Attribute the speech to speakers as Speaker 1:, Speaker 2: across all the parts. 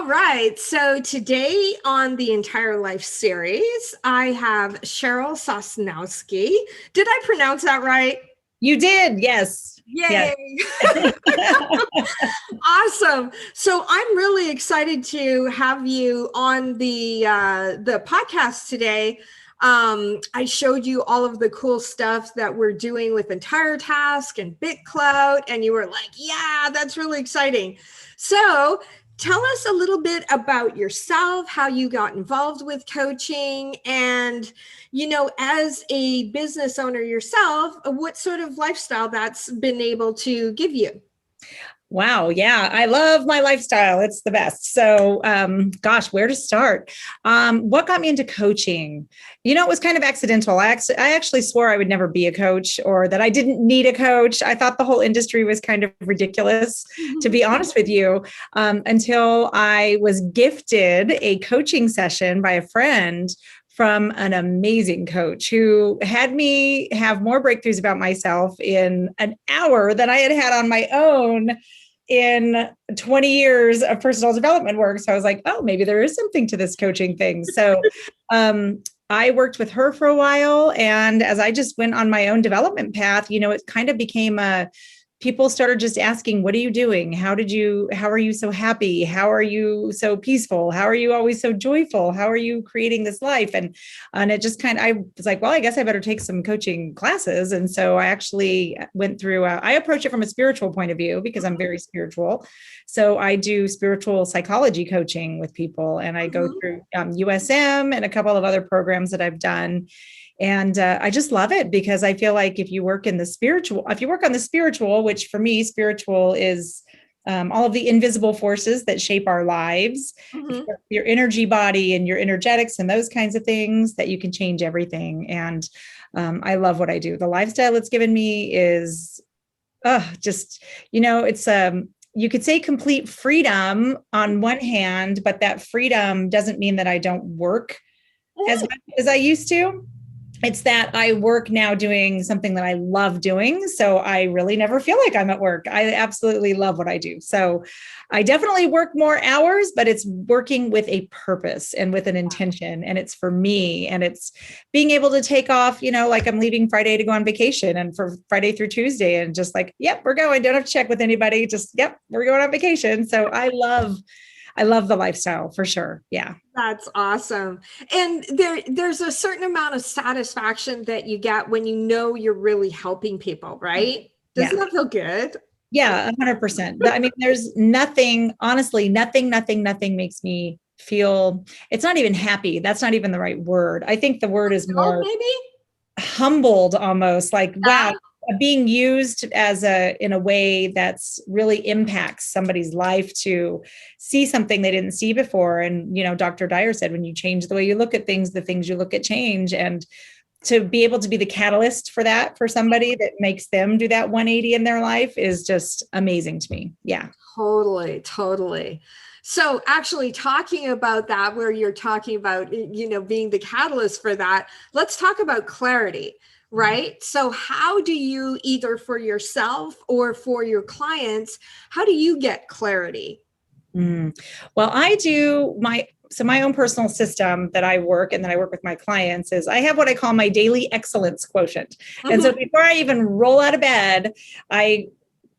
Speaker 1: right. So today on the Entire Life series, I have Cheryl Sosnowski. Did I pronounce that right?
Speaker 2: You did, yes. Yes.
Speaker 1: Yay. Awesome. So I'm really excited to have you on the podcast today. I showed you all of the cool stuff that we're doing with Entire Task and BitCloud, and you were like, yeah, that's really exciting. So tell us a little bit about yourself, how you got involved with coaching, and, as a business owner yourself, what sort of lifestyle that's been able to give you.
Speaker 2: Wow. Yeah. I love my lifestyle. It's the best. So, gosh, where to start? What got me into coaching? It was kind of accidental. I actually swore I would never be a coach or that I didn't need a coach. I thought the whole industry was kind of ridiculous, to be honest with you, until I was gifted a coaching session by a friend from an amazing coach who had me have more breakthroughs about myself in an hour than I had on my own in 20 years of personal development work. So I was like, oh, maybe there is something to this coaching thing. So I worked with her for a while. And as I just went on my own development path, it kind of became people started just asking, what are you doing? How are you so happy? How are you so peaceful? How are you always so joyful? How are you creating this life? And it just I was like, well, I guess I better take some coaching classes. And so I actually went through, I approach it from a spiritual point of view because I'm very spiritual. So I do spiritual psychology coaching with people, and I go through USM and a couple of other programs that I've done. And I just love it because I feel like if you work on the spiritual, which for me, spiritual is all of the invisible forces that shape our lives, your energy body and your energetics and those kinds of things, that you can change everything. And I love what I do. The lifestyle it's given me is it's, you could say complete freedom on one hand, but that freedom doesn't mean that I don't work as much as I used to. It's that I work now doing something that I love doing. So I really never feel like I'm at work. I absolutely love what I do. So I definitely work more hours, but it's working with a purpose and with an intention. And it's for me. And it's being able to take off, like I'm leaving Friday to go on vacation, and for Friday through Tuesday, and just like, yep, we're going. Don't have to check with anybody. Just, yep, we're going on vacation. So I love the lifestyle for sure. Yeah.
Speaker 1: That's awesome. And there's a certain amount of satisfaction that you get when you're really helping people, right? Doesn't that feel good?
Speaker 2: Yeah, 100%. I mean, there's nothing, honestly, nothing makes me feel, it's not even happy. That's not even the right word. I think the word is more
Speaker 1: maybe
Speaker 2: humbled, almost like, wow, being used in a way that's really impacts somebody's life to see something they didn't see before. And, Dr. Dyer said, when you change the way you look at things, the things you look at change. And to be able to be the catalyst for that, for somebody that makes them do that 180 in their life, is just amazing to me. Yeah.
Speaker 1: Totally. So actually talking about that, where you're talking about, being the catalyst for that, let's talk about clarity. Right? So how do you, either for yourself or for your clients, how do you get clarity?
Speaker 2: Well, I do my own personal system that I work with my clients is I have what I call my daily excellence quotient. And so before I even roll out of bed, I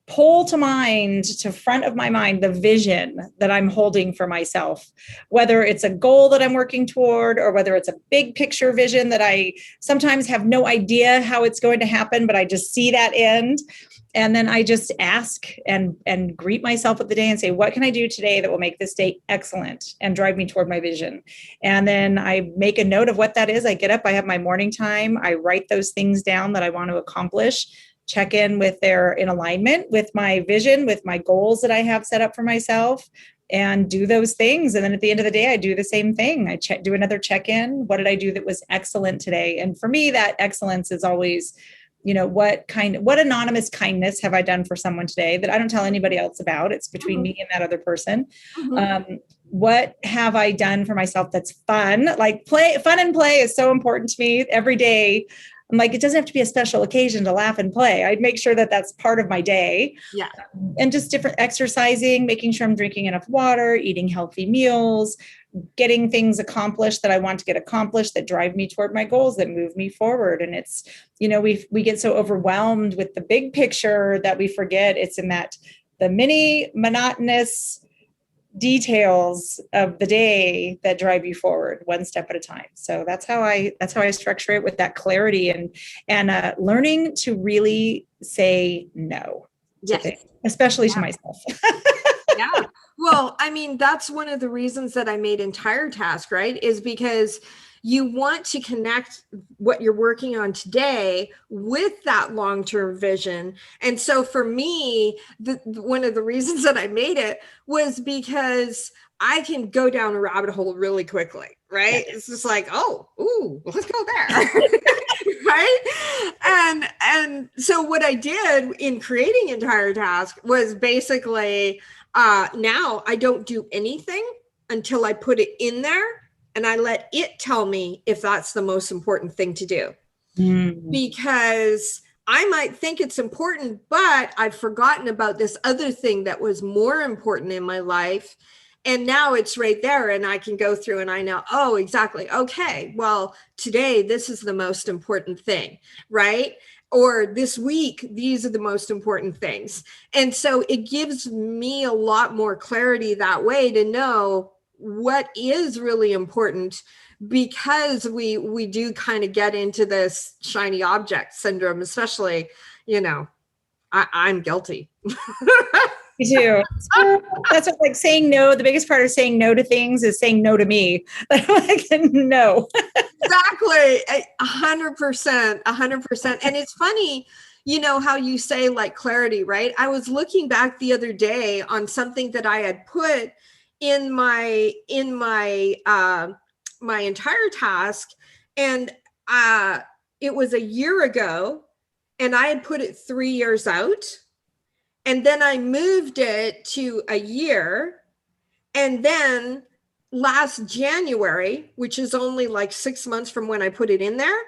Speaker 2: pull to front of my mind, the vision that I'm holding for myself, whether it's a goal that I'm working toward, or whether it's a big picture vision that I sometimes have no idea how it's going to happen, but I just see that end. And then I just ask and greet myself with the day and say, what can I do today that will make this day excellent and drive me toward my vision? And then I make a note of what that is. I get up, I have my morning time. I write those things down that I want to accomplish, check in with they're in alignment with my vision, with my goals that I have set up for myself, and do those things. And then at the end of the day, I do the same thing. I do another check-in. What did I do that was excellent today? And for me, that excellence is always, what anonymous kindness have I done for someone today that I don't tell anybody else about? It's between me and that other person. What have I done for myself that's fun? Like fun and play is so important to me every day. I'm like, it doesn't have to be a special occasion to laugh and play. I'd make sure that that's part of my day.
Speaker 1: Yeah.
Speaker 2: And just different exercising, making sure I'm drinking enough water, eating healthy meals, getting things accomplished that I want to get accomplished, that drive me toward my goals, that move me forward. And it's, we get so overwhelmed with the big picture that we forget it's in the mini monotonous details of the day that drive you forward one step at a time. So that's how I structure it, with that clarity and learning to really say no.
Speaker 1: Yes.
Speaker 2: Things, especially to myself.
Speaker 1: Yeah. Well, I mean, that's one of the reasons that I made Entire Task, right? Is because you want to connect what you're working on today with that long-term vision. And so for me, one of the reasons that I made it was because I can go down a rabbit hole really quickly, right? It's just like, let's go there. Right. And so what I did in creating Entire Task was basically, now I don't do anything until I put it in there, and I let it tell me if that's the most important thing to do. Because I might think it's important, but I've forgotten about this other thing that was more important in my life. And now it's right there, and I can go through and I know, oh, exactly. Okay, well, today, this is the most important thing, right? Or this week, these are the most important things. And so it gives me a lot more clarity that way to know what is really important, because we do kind of get into this shiny object syndrome, especially, I'm guilty.
Speaker 2: Me too. That's what, like, saying no. The biggest part of saying no to things is saying no to me. Like, no.
Speaker 1: Exactly. 100%, 100%. And it's funny, how you say like clarity, right? I was looking back the other day on something that I had put in my my Entire Task. And it was a year ago, and I had put it 3 years out. And then I moved it to a year. And then last January, which is only like 6 months from when I put it in there,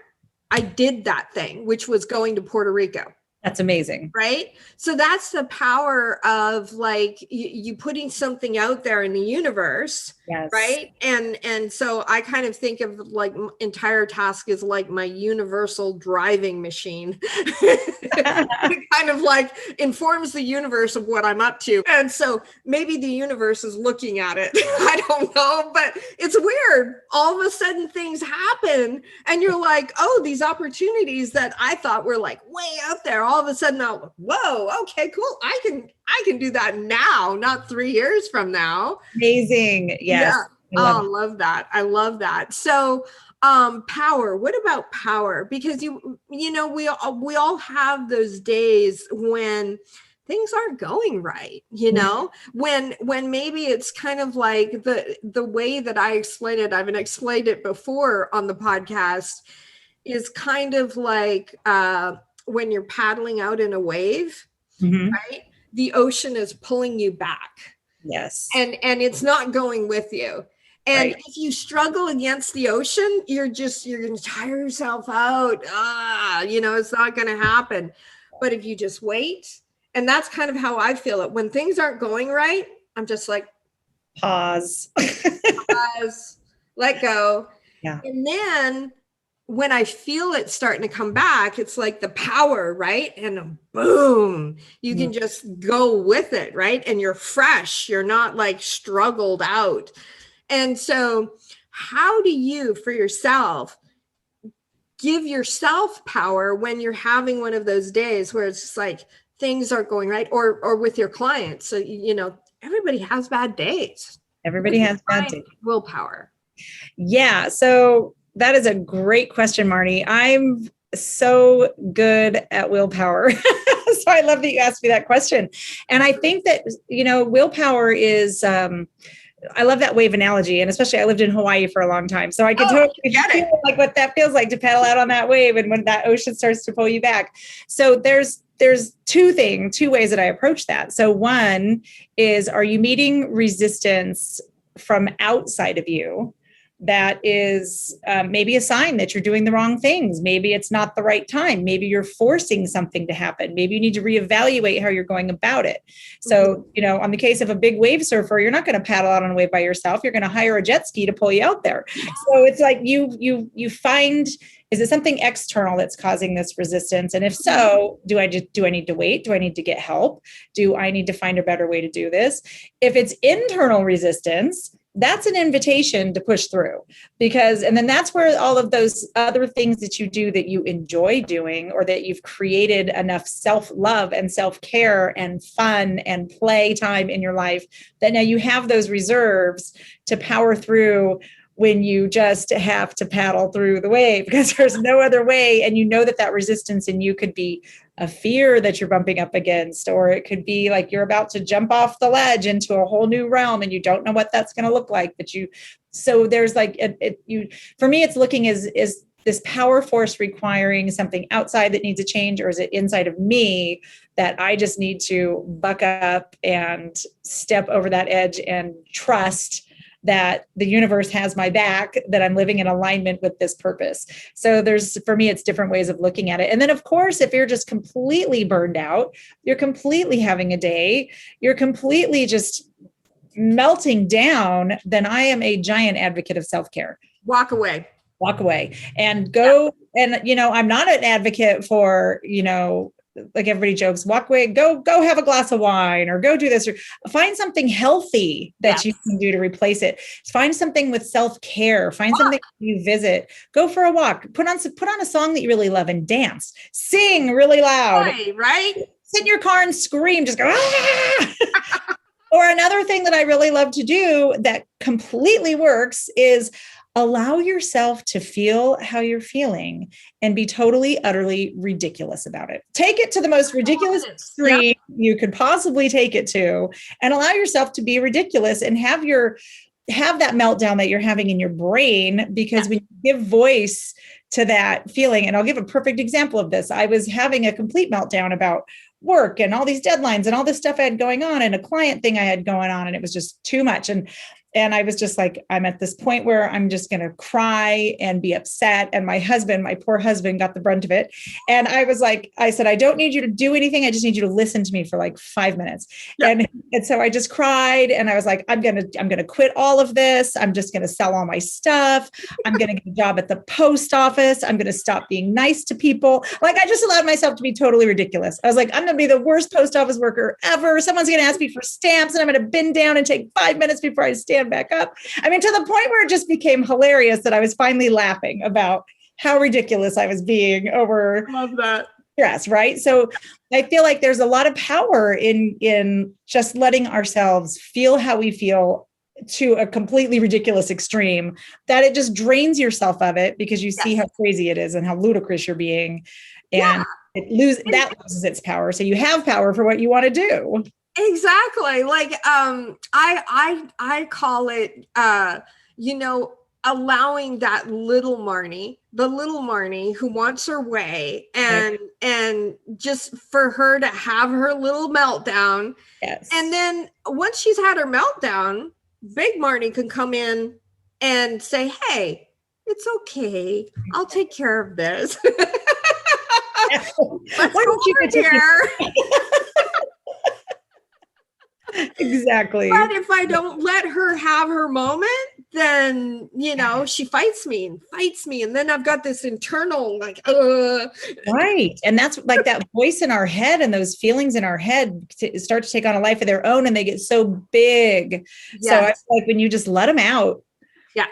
Speaker 1: I did that thing, which was going to Puerto Rico.
Speaker 2: That's amazing.
Speaker 1: Right? So that's the power of like you putting something out there in the universe.
Speaker 2: Yes.
Speaker 1: Right. And so I kind of think of like Entire Task is like my universal driving machine. It kind of like informs the universe of what I'm up to. And so maybe the universe is looking at it. I don't know, but it's weird. All of a sudden things happen and you're like, oh, these opportunities that I thought were like way out there, all of a sudden, whoa, okay, cool. I can do that now, not 3 years from now.
Speaker 2: Amazing. Yes.
Speaker 1: Yeah. I love that. I love that. So power. What about power? Because we all have those days when things aren't going right, when maybe it's kind of like the way that I explain it, I've explained it before on the podcast, is kind of like when you're paddling out in a wave, right? The ocean is pulling you back.
Speaker 2: Yes.
Speaker 1: And it's not going with you. And if you struggle against the ocean, you're going to tire yourself out. It's not going to happen. But if you just wait, and that's kind of how I feel it. When things aren't going right, I'm just like,
Speaker 2: pause,
Speaker 1: let go.
Speaker 2: Yeah.
Speaker 1: And then when I feel it starting to come back, it's like the power, right? And boom, you can just go with it, right? And you're fresh. You're not like struggled out. And so how do you, for yourself, give yourself power when you're having one of those days where it's just like things aren't going right, or with your clients? So, everybody has bad days.
Speaker 2: Everybody has bad days.
Speaker 1: Willpower.
Speaker 2: Yeah. So that is a great question, Marnie. I'm so good at willpower. So I love that you asked me that question. And I think that, willpower is, I love that wave analogy. And especially I lived in Hawaii for a long time. So I can totally feel like what that feels like to paddle out on that wave and when that ocean starts to pull you back. So there's two ways that I approach that. So one is, are you meeting resistance from outside of you that is maybe a sign that you're doing the wrong things. Maybe it's not the right time. Maybe you're forcing something to happen. Maybe you need to reevaluate how you're going about it. So, on the case of a big wave surfer, you're not going to paddle out on a wave by yourself. You're going to hire a jet ski to pull you out there. So it's like you find, is it something external that's causing this resistance? And if so, do I need to wait? Do I need to get help? Do I need to find a better way to do this? If it's internal resistance, that's an invitation to push through, and then that's where all of those other things that you do that you enjoy doing, or that you've created enough self-love and self-care and fun and play time in your life that now you have those reserves to power through when you just have to paddle through the wave, because there's no other way. And that resistance in you could be a fear that you're bumping up against, or it could be like you're about to jump off the ledge into a whole new realm and you don't know what that's going to look like. So there's like, for me, it's looking is this power force requiring something outside that needs a change, or is it inside of me that I just need to buck up and step over that edge and trust that the universe has my back, that I'm living in alignment with this purpose. So for me, it's different ways of looking at it. And then of course, if you're just completely burned out, you're completely having a day, you're completely just melting down, then I am a giant advocate of self-care.
Speaker 1: Walk away
Speaker 2: and go. Yeah. And, I'm not an advocate for, like everybody jokes, walk away, go have a glass of wine, or go do this, or find something healthy that you can do to replace it. Find something with self-care, find something you visit, go for a walk, put on a song that you really love and dance, sing really loud,
Speaker 1: right?
Speaker 2: Sit in your car and scream, just go, ah! Or another thing that I really love to do that completely works is allow yourself to feel how you're feeling and be totally, utterly ridiculous about it. Take it to the most ridiculous extreme you could possibly take it to, and allow yourself to be ridiculous and have that meltdown that you're having in your brain, because when you give voice to that feeling, and I'll give a perfect example of this. I was having a complete meltdown about work and all these deadlines and all this stuff I had going on, and a client thing I had going on, and it was just too much. And I was just like, I'm at this point where I'm just going to cry and be upset. And my poor husband got the brunt of it. And I said, I don't need you to do anything. I just need you to listen to me for like 5 minutes. Yeah. And so I just cried, and I was like, I'm going to quit all of this. I'm just going to sell all my stuff. I'm going to get a job at the post office. I'm going to stop being nice to people. Like, I just allowed myself to be totally ridiculous. I was like, I'm going to be the worst post office worker ever. Someone's going to ask me for stamps, and I'm going to bend down and take 5 minutes before I stand back up. I mean, to the point where it just became hilarious that I was finally laughing about how ridiculous I was being over
Speaker 1: Love that.
Speaker 2: stress, right? So I feel like there's a lot of power in just letting ourselves feel how we feel to a completely ridiculous extreme, that it just drains yourself of it, because you see how crazy it is and how ludicrous you're being, and that loses its power. So you have power for what you want to do.
Speaker 1: Exactly. Like, I call it, allowing that little Marnie who wants her way, and just for her to have her little meltdown.
Speaker 2: Yes.
Speaker 1: And then once she's had her meltdown, big Marnie can come in and say, hey, it's okay. I'll take care of this. Let's go over here.
Speaker 2: Exactly.
Speaker 1: But if I don't let her have her moment, then, she fights me. And then I've got this internal
Speaker 2: Right. And that's like that voice in our head, and those feelings in our head start to take on a life of their own, and they get so big. Yes. So I feel like when you just let them out,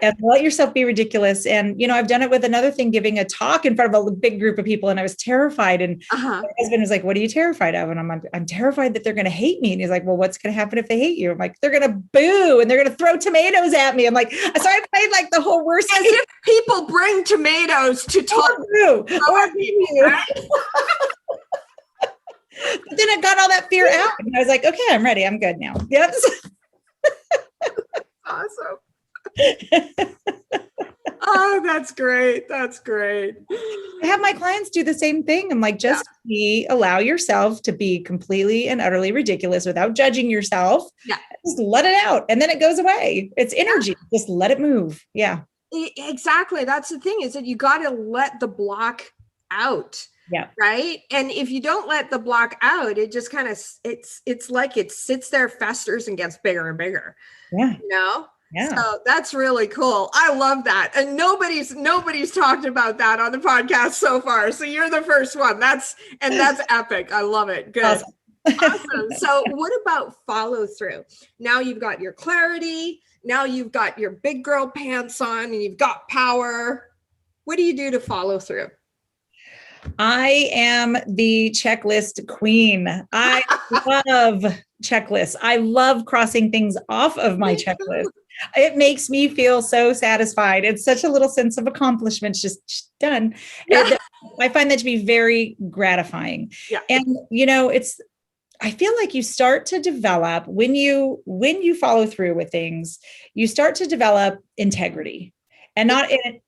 Speaker 2: and let yourself be ridiculous. And, I've done it with another thing, giving a talk in front of a big group of people, and I was terrified. And my husband was like, what are you terrified of? And I'm terrified that they're going to hate me. And he's like, well, what's going to happen if they hate you? I'm like, they're going to boo, and they're going to throw tomatoes at me. I'm like, so I played like the whole worst.
Speaker 1: As if people bring tomatoes to talk
Speaker 2: to you. Right? But then I got all that fear out, and I was like, okay, I'm ready. I'm good now. Yep.
Speaker 1: Awesome. Oh, that's great. I
Speaker 2: have my clients do the same thing. I'm like, just allow yourself to be completely and utterly ridiculous without judging yourself.
Speaker 1: Yeah.
Speaker 2: Just let it out, and then it goes away. It's energy. Just let it move. Yeah.
Speaker 1: Exactly. That's the thing, is that you got to let the block out.
Speaker 2: Yeah.
Speaker 1: Right. And if you don't let the block out, it just kind of, it's like it sits there, festers, and gets bigger and bigger.
Speaker 2: Yeah.
Speaker 1: You know?
Speaker 2: Yeah.
Speaker 1: So that's really cool. I love that. And nobody's talked about that on the podcast so far. So you're the first one. That's epic. I love it. Good.
Speaker 2: Awesome.
Speaker 1: Awesome. So what about follow through? Now you've got your clarity. Now you've got your big girl pants on and you've got power. What do you do to follow through?
Speaker 2: I am the checklist queen. I love checklists. I love crossing things off of my checklist. It makes me feel so satisfied. It's such a little sense of accomplishment, just done.
Speaker 1: Yeah.
Speaker 2: I find that to be very gratifying.
Speaker 1: Yeah.
Speaker 2: And, I feel like you start to develop when you follow through with things, you start to develop integrity, and not in it.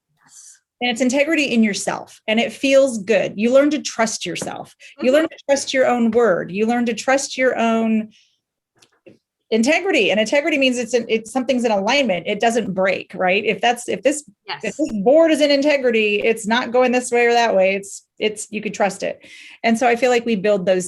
Speaker 2: And it's integrity in yourself, and it feels good. You learn to trust yourself. You learn to trust your own word. You learn to trust your own integrity, and integrity means it's something's in alignment. It doesn't break, right? If this board is in integrity, it's not going this way or that way. It's you could trust it. And so I feel like we build that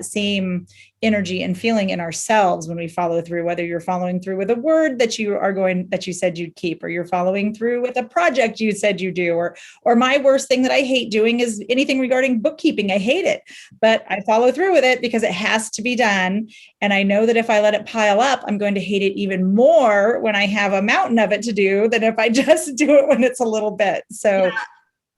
Speaker 2: same energy and feeling in ourselves when we follow through, whether you're following through with a word that you said you'd keep, or you're following through with a project you said you do, or my worst thing that I hate doing is anything regarding bookkeeping. I hate it, but I follow through with it because it has to be done. And I know that if I let it pile up, I'm going to hate it even more when I have a mountain of it to do than if I just do it when it's a little bit. So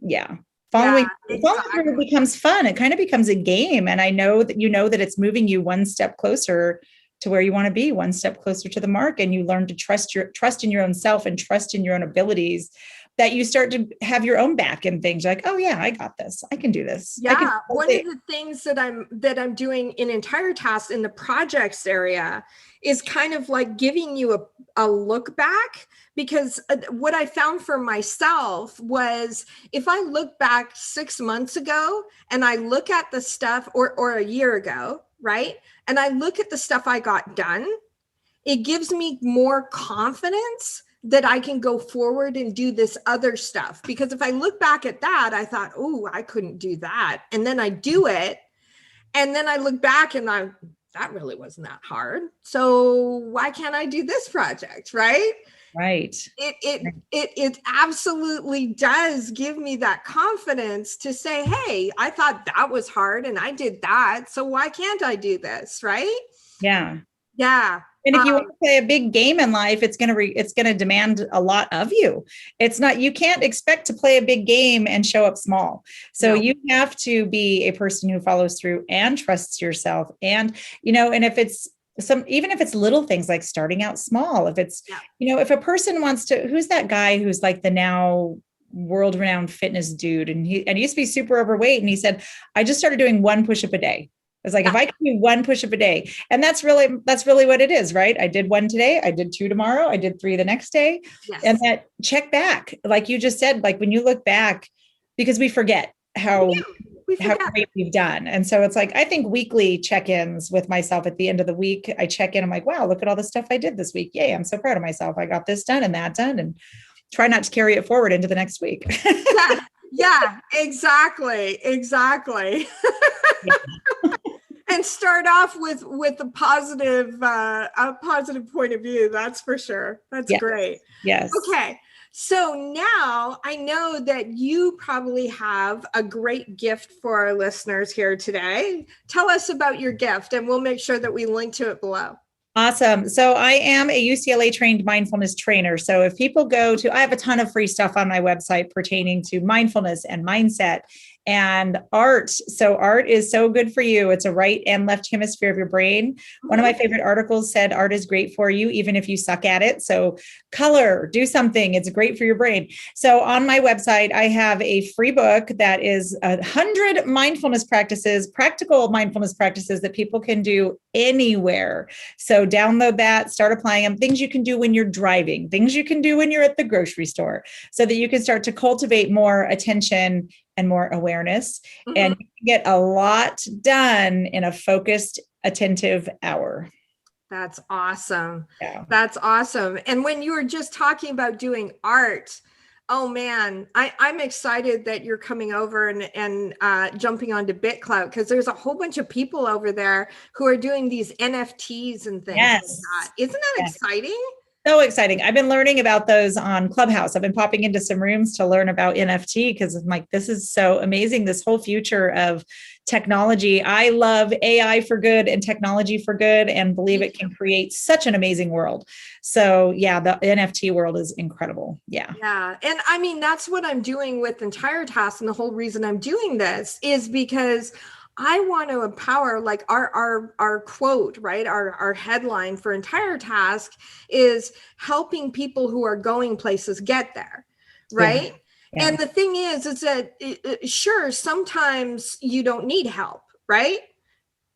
Speaker 2: yeah. Following through becomes fun. It kind of becomes a game. And I know that it's moving you one step closer to where you want to be, one step closer to the mark. And you learn to trust in your own self and trust in your own abilities, that you start to have your own back in things. You're like, oh yeah, I got this. I can do this.
Speaker 1: Yeah. One of the things that I'm doing in entire tasks in the projects area is kind of like giving you a look back, because what I found for myself was, if I look back 6 months ago and I look at the stuff, or a year ago, right? And I look at the stuff I got done, it gives me more confidence that I can go forward and do this other stuff. Because if I look back at that, I thought, oh, I couldn't do that. And then I do it. And then I look back and that really wasn't that hard. So why can't I do this project? Right.
Speaker 2: Right.
Speaker 1: It absolutely does give me that confidence to say, hey, I thought that was hard and I did that. So why can't I do this? Right.
Speaker 2: Yeah.
Speaker 1: Yeah.
Speaker 2: And if you want to play a big game in life, it's going to demand a lot of you. You can't expect to play a big game and show up small. So you have to be a person who follows through and trusts yourself. And, and if it's even if it's little things like starting out small, if it's, if a person wants to, who's that guy who's like the now world-renowned fitness dude, and he used to be super overweight, and he said, I just started doing 1 push-up a day. It's like, if I can do 1 push-up a day, and that's really what it is, right? I did 1 today. I did 2 tomorrow. I did 3 the next day.
Speaker 1: Yes.
Speaker 2: And that check back, like you just said, like when you look back, because we forget how great we've done. And so it's like, I think weekly check-ins with myself at the end of the week, I check in. I'm like, wow, look at all the stuff I did this week. Yay. I'm so proud of myself. I got this done and that done, and try not to carry it forward into the next week.
Speaker 1: Yeah, exactly. And start off with a positive point of view. That's for sure. That's great.
Speaker 2: Yes.
Speaker 1: Okay. So now I know that you probably have a great gift for our listeners here today. Tell us about your gift, and we'll make sure that we link to it below.
Speaker 2: Awesome. So I am a UCLA trained mindfulness trainer. So if people I have a ton of free stuff on my website pertaining to mindfulness and mindset and art. So art is so good for you. It's a right and left hemisphere of your brain. One of my favorite articles said art is great for you, even if you suck at it. So color, do something. It's great for your brain. So on my website, I have a free book that is 100 mindfulness practices, practical mindfulness practices that people can do anywhere. So download that, start applying them, things you can do when you're driving, things you can do when you're at the grocery store, so that you can start to cultivate more attention and more awareness, and you can get a lot done in a focused, attentive hour.
Speaker 1: That's awesome.
Speaker 2: Yeah.
Speaker 1: That's awesome. And when you were just talking about doing art, oh man, I'm excited that you're coming over and jumping onto BitClout, because there's a whole bunch of people over there who are doing these NFTs and things like
Speaker 2: Yes.
Speaker 1: that. Isn't that
Speaker 2: Yes.
Speaker 1: exciting?
Speaker 2: So exciting. I've been learning about those on Clubhouse. I've been popping into some rooms to learn about NFT because I'm like, this is so amazing. This whole future of technology. I love AI for good and technology for good, and believe it can create such an amazing world. So yeah, the NFT world is incredible. Yeah.
Speaker 1: Yeah. And I mean, that's what I'm doing with Entire Task. And the whole reason I'm doing this is because I want to empower, like our quote, right? Our headline for Entire Task is helping people who are going places get there, right?
Speaker 2: Yeah. Yeah.
Speaker 1: And the thing is that sure, sometimes you don't need help, right?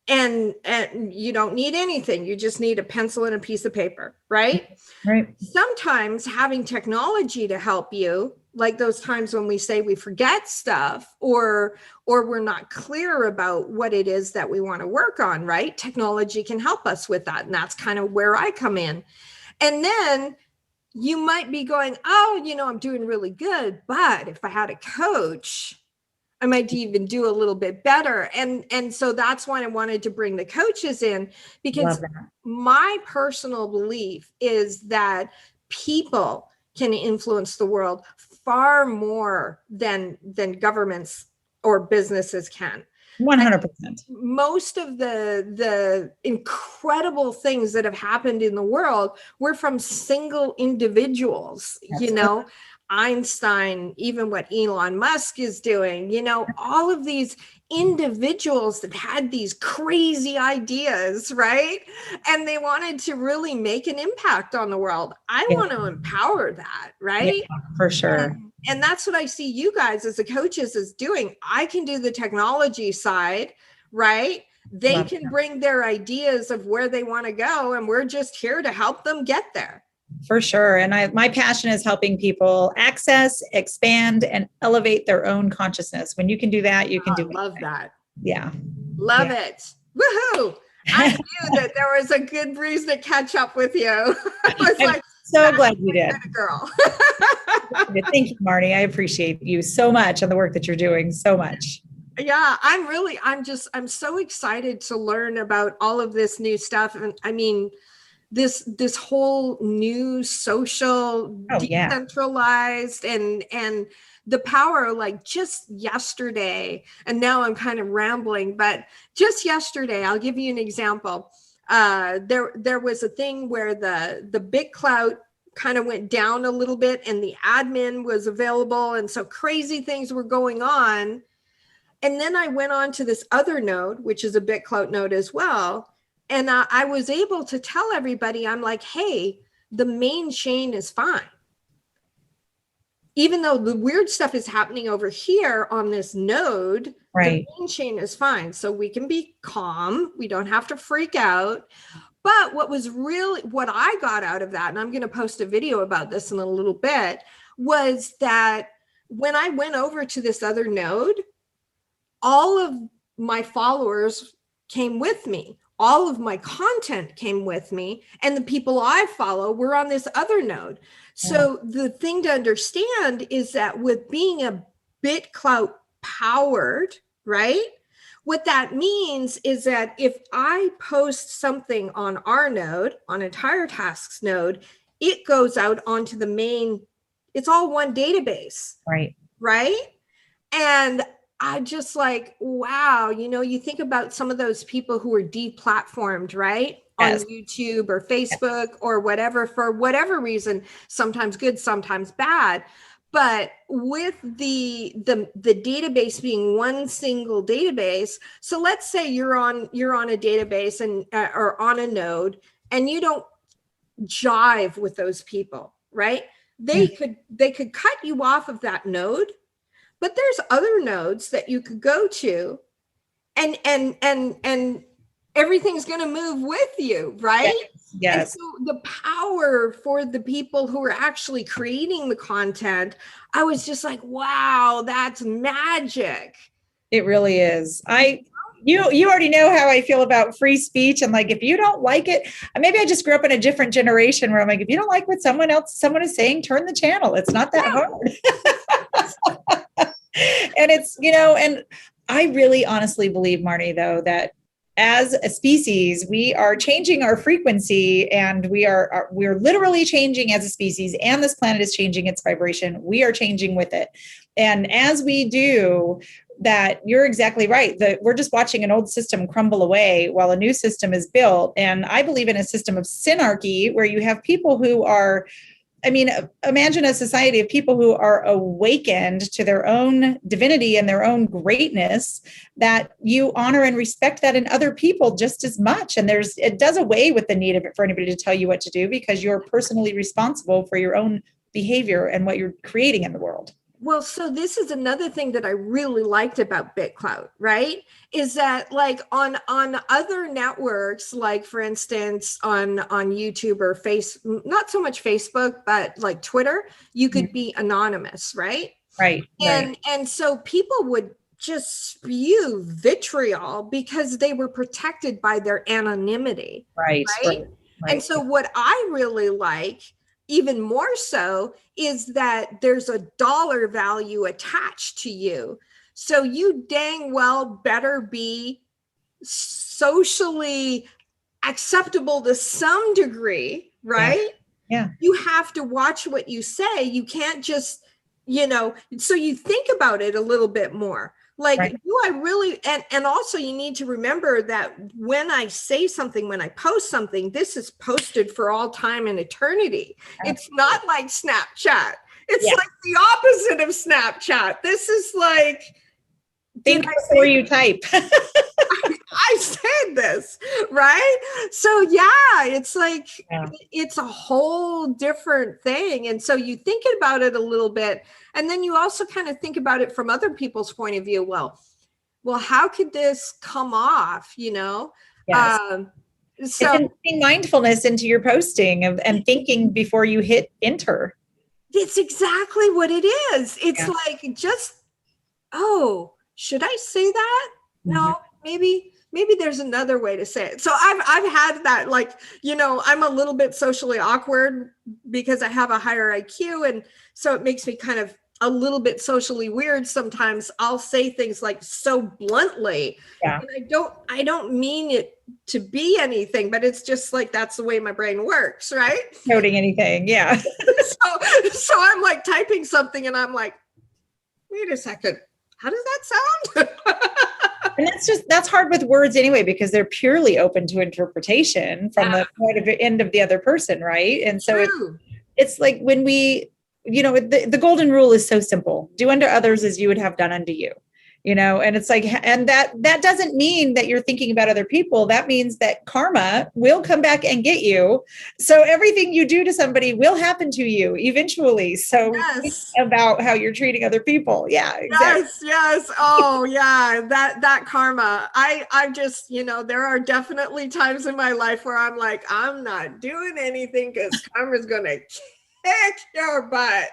Speaker 1: And you don't need anything. You just need a pencil and a piece of paper, right?
Speaker 2: Right.
Speaker 1: Sometimes having technology to help you, like those times when we say we forget stuff or we're not clear about what it is that we want to work on, right? Technology can help us with that. And that's kind of where I come in. And then you might be going, oh, I'm doing really good, but if I had a coach, I might even do a little bit better. And so that's why I wanted to bring the coaches in, because my personal belief is that people can influence the world far more than governments or businesses can.
Speaker 2: 100%.
Speaker 1: Most of the incredible things that have happened in the world were from single individuals. That's Einstein, even what Elon Musk is doing, all of these individuals that had these crazy ideas, right? And they wanted to really make an impact on the world. I want to empower that, right?
Speaker 2: Yeah, for sure.
Speaker 1: And that's what I see you guys as the coaches is doing. I can do the technology side, right? They can bring their ideas of where they want to go, and we're just here to help them get there.
Speaker 2: For sure. And my passion is helping people access, expand, and elevate their own consciousness. When you can do that, you can do
Speaker 1: love
Speaker 2: anything.
Speaker 1: that.
Speaker 2: Yeah.
Speaker 1: Love it. Woohoo. I knew that there was a good reason to catch up with you. I was
Speaker 2: I'm
Speaker 1: like,
Speaker 2: so glad you did.
Speaker 1: Girl.
Speaker 2: Thank you, Marty. I appreciate you so much and the work that you're doing so much.
Speaker 1: Yeah, I'm so excited to learn about all of this new stuff. And I mean, this whole new social decentralized and the power, like just yesterday, and now I'm kind of rambling, but just yesterday, I'll give you an example. There was a thing where the BitClout kind of went down a little bit and the admin was available. And so crazy things were going on. And then I went on to this other node, which is a BitClout node as well. And I was able to tell everybody, I'm like, hey, the main chain is fine. Even though the weird stuff is happening over here on this node,
Speaker 2: right,
Speaker 1: the main chain is fine. So we can be calm. We don't have to freak out. But what I got out of that, and I'm going to post a video about this in a little bit, was that when I went over to this other node, all of my followers came with me. All of my content came with me, and the people I follow were on this other node. So the thing to understand is that with being a BitClout powered, right? What that means is that if I post something on our node, on Entire Tasks node, it goes out onto the main, it's all one database. Right? And I just like, wow, you think about some of those people who are deplatformed, right? Yes. On YouTube or Facebook or whatever, for whatever reason, sometimes good, sometimes bad. But with the database being one single database, so let's say you're on a database and or on a node, and you don't jive with those people, right? They could cut you off of that node. But there's other nodes that you could go to, and everything's going to move with you, right? Yes. And so the power for the people who are actually creating the content, I was just like, wow, that's magic.
Speaker 2: It really is. You already know how I feel about free speech. And like, if you don't like it, maybe I just grew up in a different generation where I'm like, if you don't like what someone is saying, turn the channel. It's not that hard. And it's, and I really honestly believe, Marnie, though, that as a species, we are changing our frequency, and we're literally changing as a species, and this planet is changing its vibration. We are changing with it. And as we do that, you're exactly right. We're just watching an old system crumble away while a new system is built. And I believe in a system of synarchy where you have people who are, imagine a society of people who are awakened to their own divinity and their own greatness, that you honor and respect that in other people just as much. And it does away with the need of it for anybody to tell you what to do, because you're personally responsible for your own behavior and what you're creating in the world.
Speaker 1: Well, so this is another thing that I really liked about BitClout, right? Is that like on other networks, like for instance, on YouTube or not so much Facebook, but like Twitter, you could be anonymous, right?
Speaker 2: Right.
Speaker 1: And so people would just spew vitriol because they were protected by their anonymity.
Speaker 2: Right.
Speaker 1: And so what I really like, even more so, is that there's a dollar value attached to you. So you dang well better be socially acceptable to some degree, right?
Speaker 2: Yeah.
Speaker 1: You have to watch what you say. You can't just, so you think about it a little bit more. Like, do I really, and also you need to remember that when I say something, when I post something, this is posted for all time and eternity. Absolutely. It's not like Snapchat. It's like the opposite of Snapchat. This is like,
Speaker 2: think before you type.
Speaker 1: I said this, right? So it's like, it's a whole different thing. And so you think about it a little bit, and then you also kind of think about it from other people's point of view. Well, how could this come off,
Speaker 2: Yes.
Speaker 1: So
Speaker 2: it's mindfulness into your posting and thinking before you hit enter.
Speaker 1: It's exactly what it is. It's like, should I say that? Mm-hmm. No, maybe there's another way to say it. So I've had that, like, I'm a little bit socially awkward because I have a higher IQ. And so it makes me kind of a little bit socially weird. Sometimes I'll say things like so bluntly, and I don't mean it to be anything, but it's just like, that's the way my brain works. Right.
Speaker 2: Noting anything. Yeah.
Speaker 1: So I'm like typing something and I'm like, wait a second. How does that sound?
Speaker 2: And that's hard with words anyway, because they're purely open to interpretation from the point of end of the other person. Right. And so it's like when we, the golden rule is so simple: do unto others as you would have done unto you, and it's like, and that doesn't mean that you're thinking about other people. That means that karma will come back and get you. So everything you do to somebody will happen to you eventually. So think about how you're treating other people. Yeah, exactly.
Speaker 1: Yes. Oh yeah. That karma. I just, there are definitely times in my life where I'm like, I'm not doing anything because karma's going to kick your butt.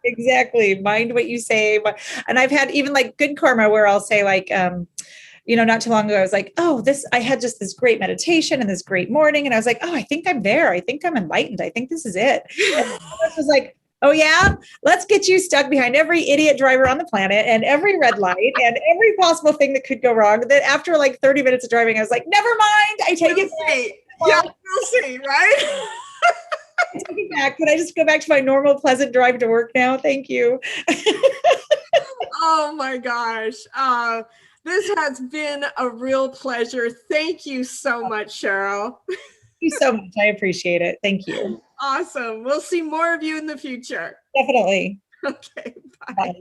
Speaker 2: Exactly. Mind what you say. And I've had even like good karma where I'll say like, not too long ago, I was like, I had just this great meditation and this great morning. And I was like, I think I'm there. I think I'm enlightened. I think this is it. And I was like, oh yeah, let's get you stuck behind every idiot driver on the planet and every red light and every possible thing that could go wrong. That after like 30 minutes of driving, I was like, never mind. I take it back.
Speaker 1: Yeah, we'll see, right?
Speaker 2: Take it back. Can I just go back to my normal pleasant drive to work now? Thank you.
Speaker 1: Oh my gosh. This has been a real pleasure. Thank you so much, Cheryl.
Speaker 2: Thank you so much. I appreciate it. Thank you.
Speaker 1: Awesome. We'll see more of you in the future.
Speaker 2: Definitely.
Speaker 1: Okay. Bye.
Speaker 2: Bye.